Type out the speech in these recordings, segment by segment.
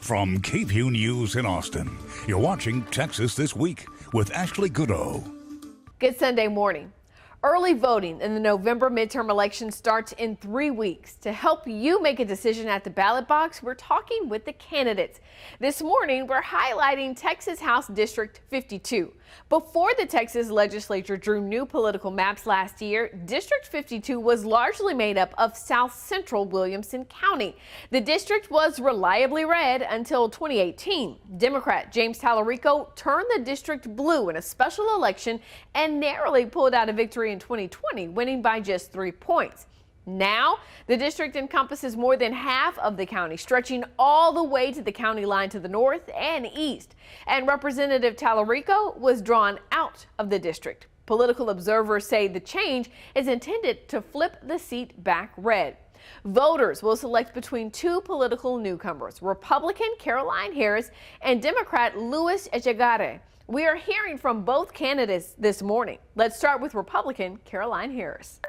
From KVUE News in Austin, you're watching Texas This Week with Ashley Goodo. Good Sunday morning. Early voting in the November midterm election starts in 3 weeks. To help you make a decision at the ballot box, we're talking with the candidates. This morning, we're highlighting Texas House District 52. Before the Texas legislature drew new political maps last year, District 52 was largely made up of South Central Williamson County. The district was reliably red until 2018. Democrat James Tallarico turned the district blue in a special election and narrowly pulled out a victory in 2020, winning by just 3 points. Now, the district encompasses more than half of the county, stretching all the way to the county line to the north and east. And Representative Tallarico was drawn out of the district. Political observers say the change is intended to flip the seat back red. Voters will select between two political newcomers, Republican Caroline Harris and Democrat Echegaray. We are hearing from both candidates this morning. Let's start with Republican Caroline Harris.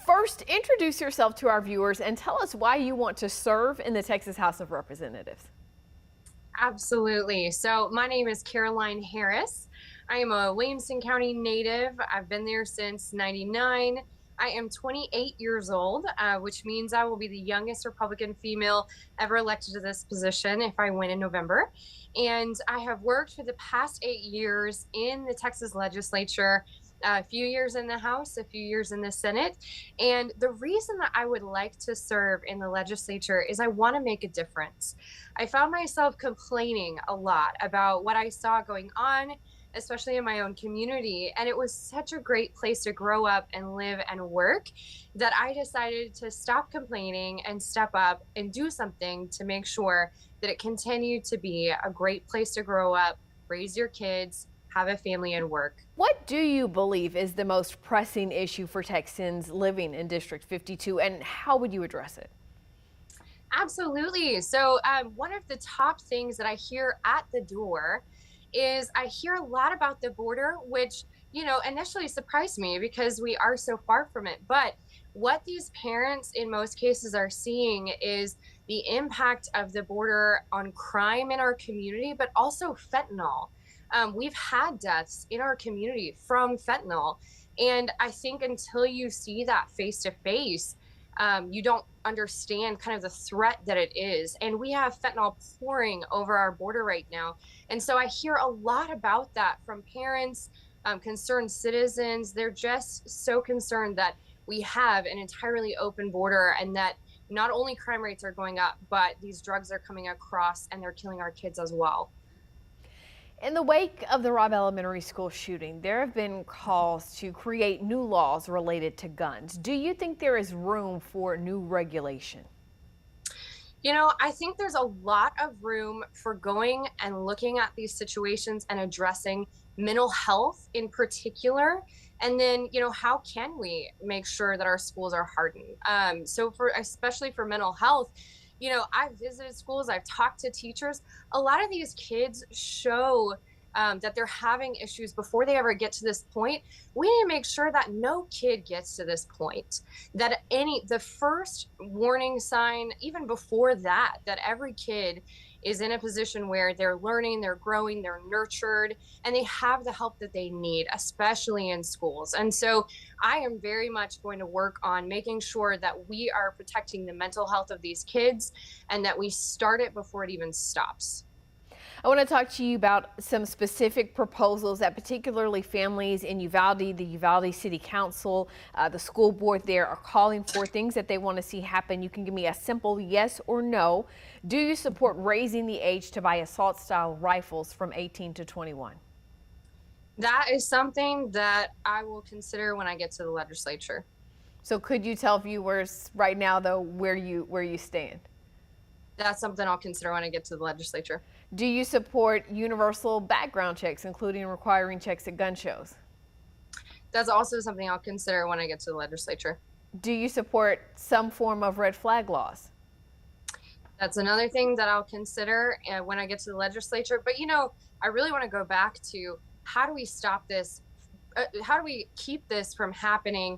First, introduce yourself to our viewers and tell us why you want to serve in the Texas House of Representatives. Absolutely. So my name is Caroline Harris. I am a Williamson County native. I've been there since '99. I am 28 years old, which means I will be the youngest Republican female ever elected to this position if I win in November. And I have worked for the past 8 years in the Texas legislature, a few years in the House, a few years in the Senate. And the reason that I would like to serve in the legislature is I want to make a difference. I found myself complaining a lot about what I saw going on, especially in my own community. And it was such a great place to grow up and live and work that I decided to stop complaining and step up and do something to make sure that it continued to be a great place to grow up, raise your kids, have a family and work. What do you believe is the most pressing issue for Texans living in District 52, and how would you address it? Absolutely. So one of the top things that I hear at the door is I hear a lot about the border, which, initially surprised me because we are so far from it. But what these parents in most cases are seeing is the impact of the border on crime in our community, but also fentanyl. We've had deaths in our community from fentanyl. And I think until you see that face to face, you don't understand kind of the threat that it is. And we have fentanyl pouring over our border right now. And so I hear a lot about that from parents, concerned citizens. They're just so concerned that we have an entirely open border and that not only crime rates are going up, but these drugs are coming across and they're killing our kids as well. In the wake of the Robb Elementary School shooting, there have been calls to create new laws related to guns. Do you think there is room for new regulation? I think there's a lot of room for going and looking at these situations and addressing mental health in particular. And then, how can we make sure that our schools are hardened? So especially for mental health, I've visited schools, I've talked to teachers. A lot of these kids show that they're having issues before they ever get to this point. We need to make sure that no kid gets to this point, that the first warning sign, even before that every kid is in a position where they're learning, they're growing, they're nurtured, and they have the help that they need, especially in schools. And so I am very much going to work on making sure that we are protecting the mental health of these kids and that we start it before it even stops. I want to talk to you about some specific proposals that particularly families in Uvalde, the Uvalde City Council, the school board there are calling for, things that they want to see happen. You can give me a simple yes or no. Do you support raising the age to buy assault-style rifles from 18 to 21? That is something that I will consider when I get to the legislature. So could you tell viewers right now, though, where you stand? That's something I'll consider when I get to the legislature. Do you support universal background checks, including requiring checks at gun shows? That's also something I'll consider when I get to the legislature. Do you support some form of red flag laws? That's another thing that I'll consider when I get to the legislature. But, I really want to go back to how do we stop this? How do we keep this from happening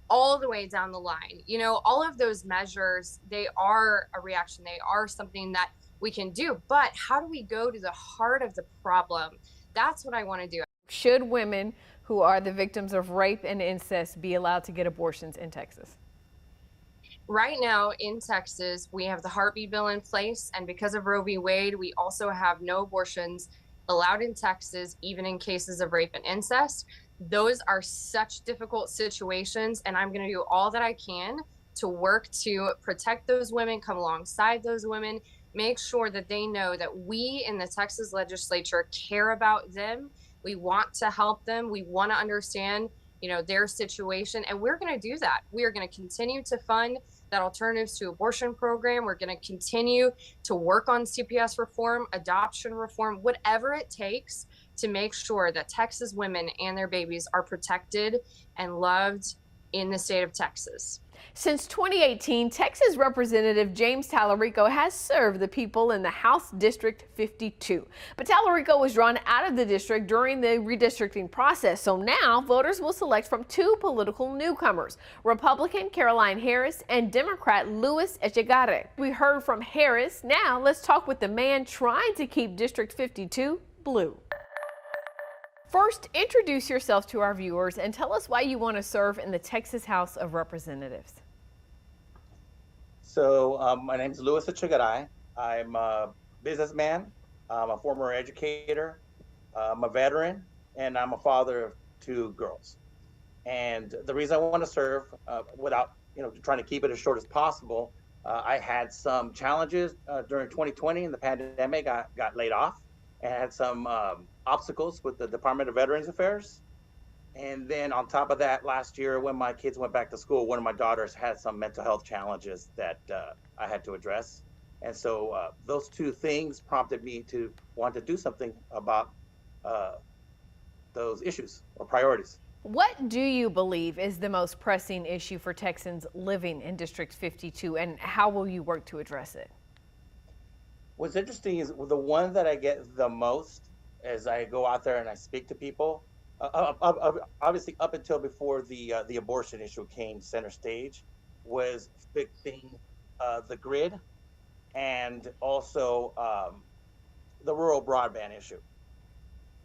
all the way down the line? All of those measures, they are a reaction. They are something that we can do. But how do we go to the heart of the problem? That's what I want to do. Should women who are the victims of rape and incest be allowed to get abortions in Texas? Right now in Texas, we have the heartbeat bill in place. And because of Roe v. Wade, we also have no abortions allowed in Texas, even in cases of rape and incest. Those are such difficult situations. And I'm going to do all that I can to work to protect those women, come alongside those women, make sure that they know that we in the Texas legislature care about them. We want to help them. We want to understand, their situation. And we're going to do that. We are going to continue to fund that Alternatives to Abortion program. We're going to continue to work on CPS reform, adoption reform, whatever it takes to make sure that Texas women and their babies are protected and loved in the state of Texas. Since 2018, Texas Representative James Tallarico has served the people in the House District 52. But Tallarico was drawn out of the district during the redistricting process, so now voters will select from two political newcomers, Republican Caroline Harris and Democrat Echegaray. We heard from Harris. Now let's talk with the man trying to keep District 52 blue. First, introduce yourself to our viewers and tell us why you want to serve in the Texas House of Representatives. So my name is Echegaray. I'm a businessman. I'm a former educator. I'm a veteran, and I'm a father of two girls. And the reason I want to serve, without trying to keep it as short as possible, I had some challenges during 2020 in the pandemic. I got laid off and had some obstacles with the Department of Veterans Affairs. And then on top of that, last year when my kids went back to school, one of my daughters had some mental health challenges that I had to address. And so those two things prompted me to want to do something about those issues or priorities. What do you believe is the most pressing issue for Texans living in District 52, and how will you work to address it? What's interesting is the one that I get the most as I go out there and I speak to people, obviously up until before the abortion issue came center stage, was fixing the grid and also the rural broadband issue.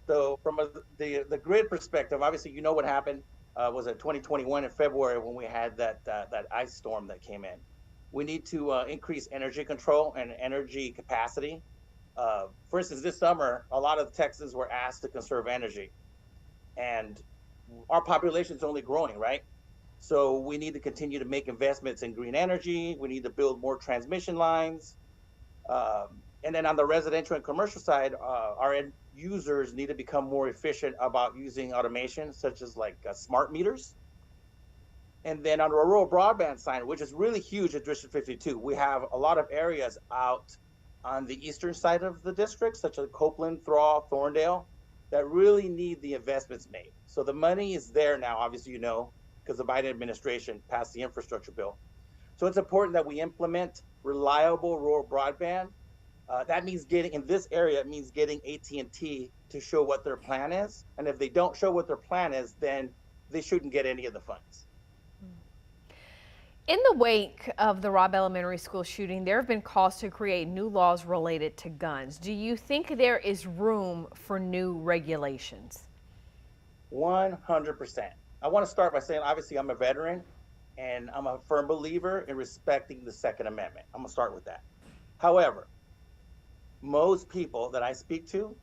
So from the grid perspective, obviously what happened was in 2021 in February when we had that ice storm that came in. We need to increase energy control and energy capacity. For instance, this summer, a lot of Texans were asked to conserve energy. And our population is only growing, right? So we need to continue to make investments in green energy. We need to build more transmission lines. And then on the residential and commercial side, our end users need to become more efficient about using automation, such as smart meters. And then on the rural broadband side, which is really huge at District 52, we have a lot of areas out on the eastern side of the district, such as Copeland, Thrall, Thorndale, that really need the investments made. So the money is there now, obviously, because the Biden administration passed the infrastructure bill. So it's important that we implement reliable rural broadband. That means in this area, it means getting AT&T to show what their plan is. And if they don't show what their plan is, then they shouldn't get any of the funds. In the wake of the Robb Elementary School shooting, there have been calls to create new laws related to guns. Do you think there is room for new regulations? 100%. I want to start by saying, obviously, I'm a veteran, and I'm a firm believer in respecting the Second Amendment. I'm going to start with that. However, most people that I speak to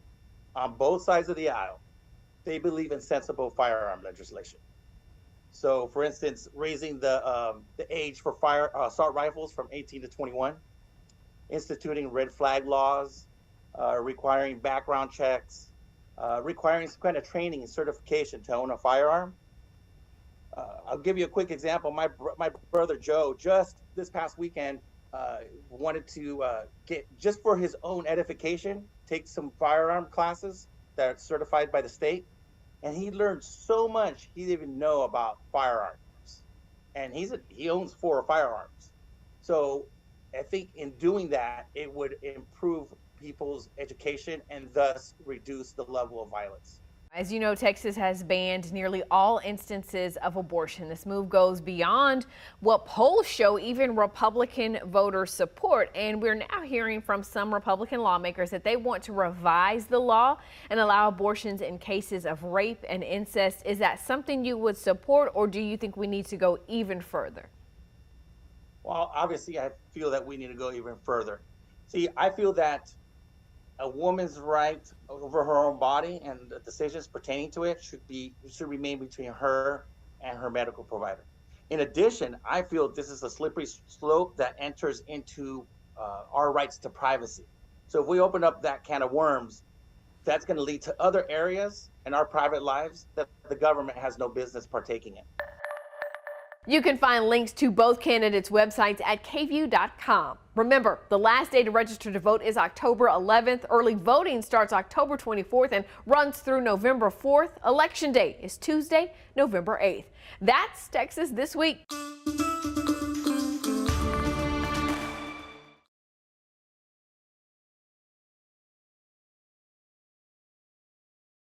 on both sides of the aisle, they believe in sensible firearm legislation. So, for instance, raising the age for assault rifles from 18 to 21, instituting red flag laws, requiring background checks, requiring some kind of training and certification to own a firearm. I'll give you a quick example. My brother Joe, just this past weekend, wanted to get, just for his own edification, take some firearm classes that are certified by the state. And he learned so much he didn't even know about firearms. And he owns 4 firearms. So I think in doing that, it would improve people's education and thus reduce the level of violence. As you know, Texas has banned nearly all instances of abortion. This move goes beyond what polls show even Republican voters support. And we're now hearing from some Republican lawmakers that they want to revise the law and allow abortions in cases of rape and incest. Is that something you would support, or do you think we need to go even further? Well, obviously, I feel that we need to go even further. See, I feel that a woman's right over her own body and the decisions pertaining to it should remain between her and her medical provider. In addition, I feel this is a slippery slope that enters into our rights to privacy. So if we open up that can of worms, that's going to lead to other areas in our private lives that the government has no business partaking in. You can find links to both candidates' websites at KVUE.com. Remember, the last day to register to vote is October 11th. Early voting starts October 24th and runs through November 4th. Election day is Tuesday, November 8th. That's Texas This Week.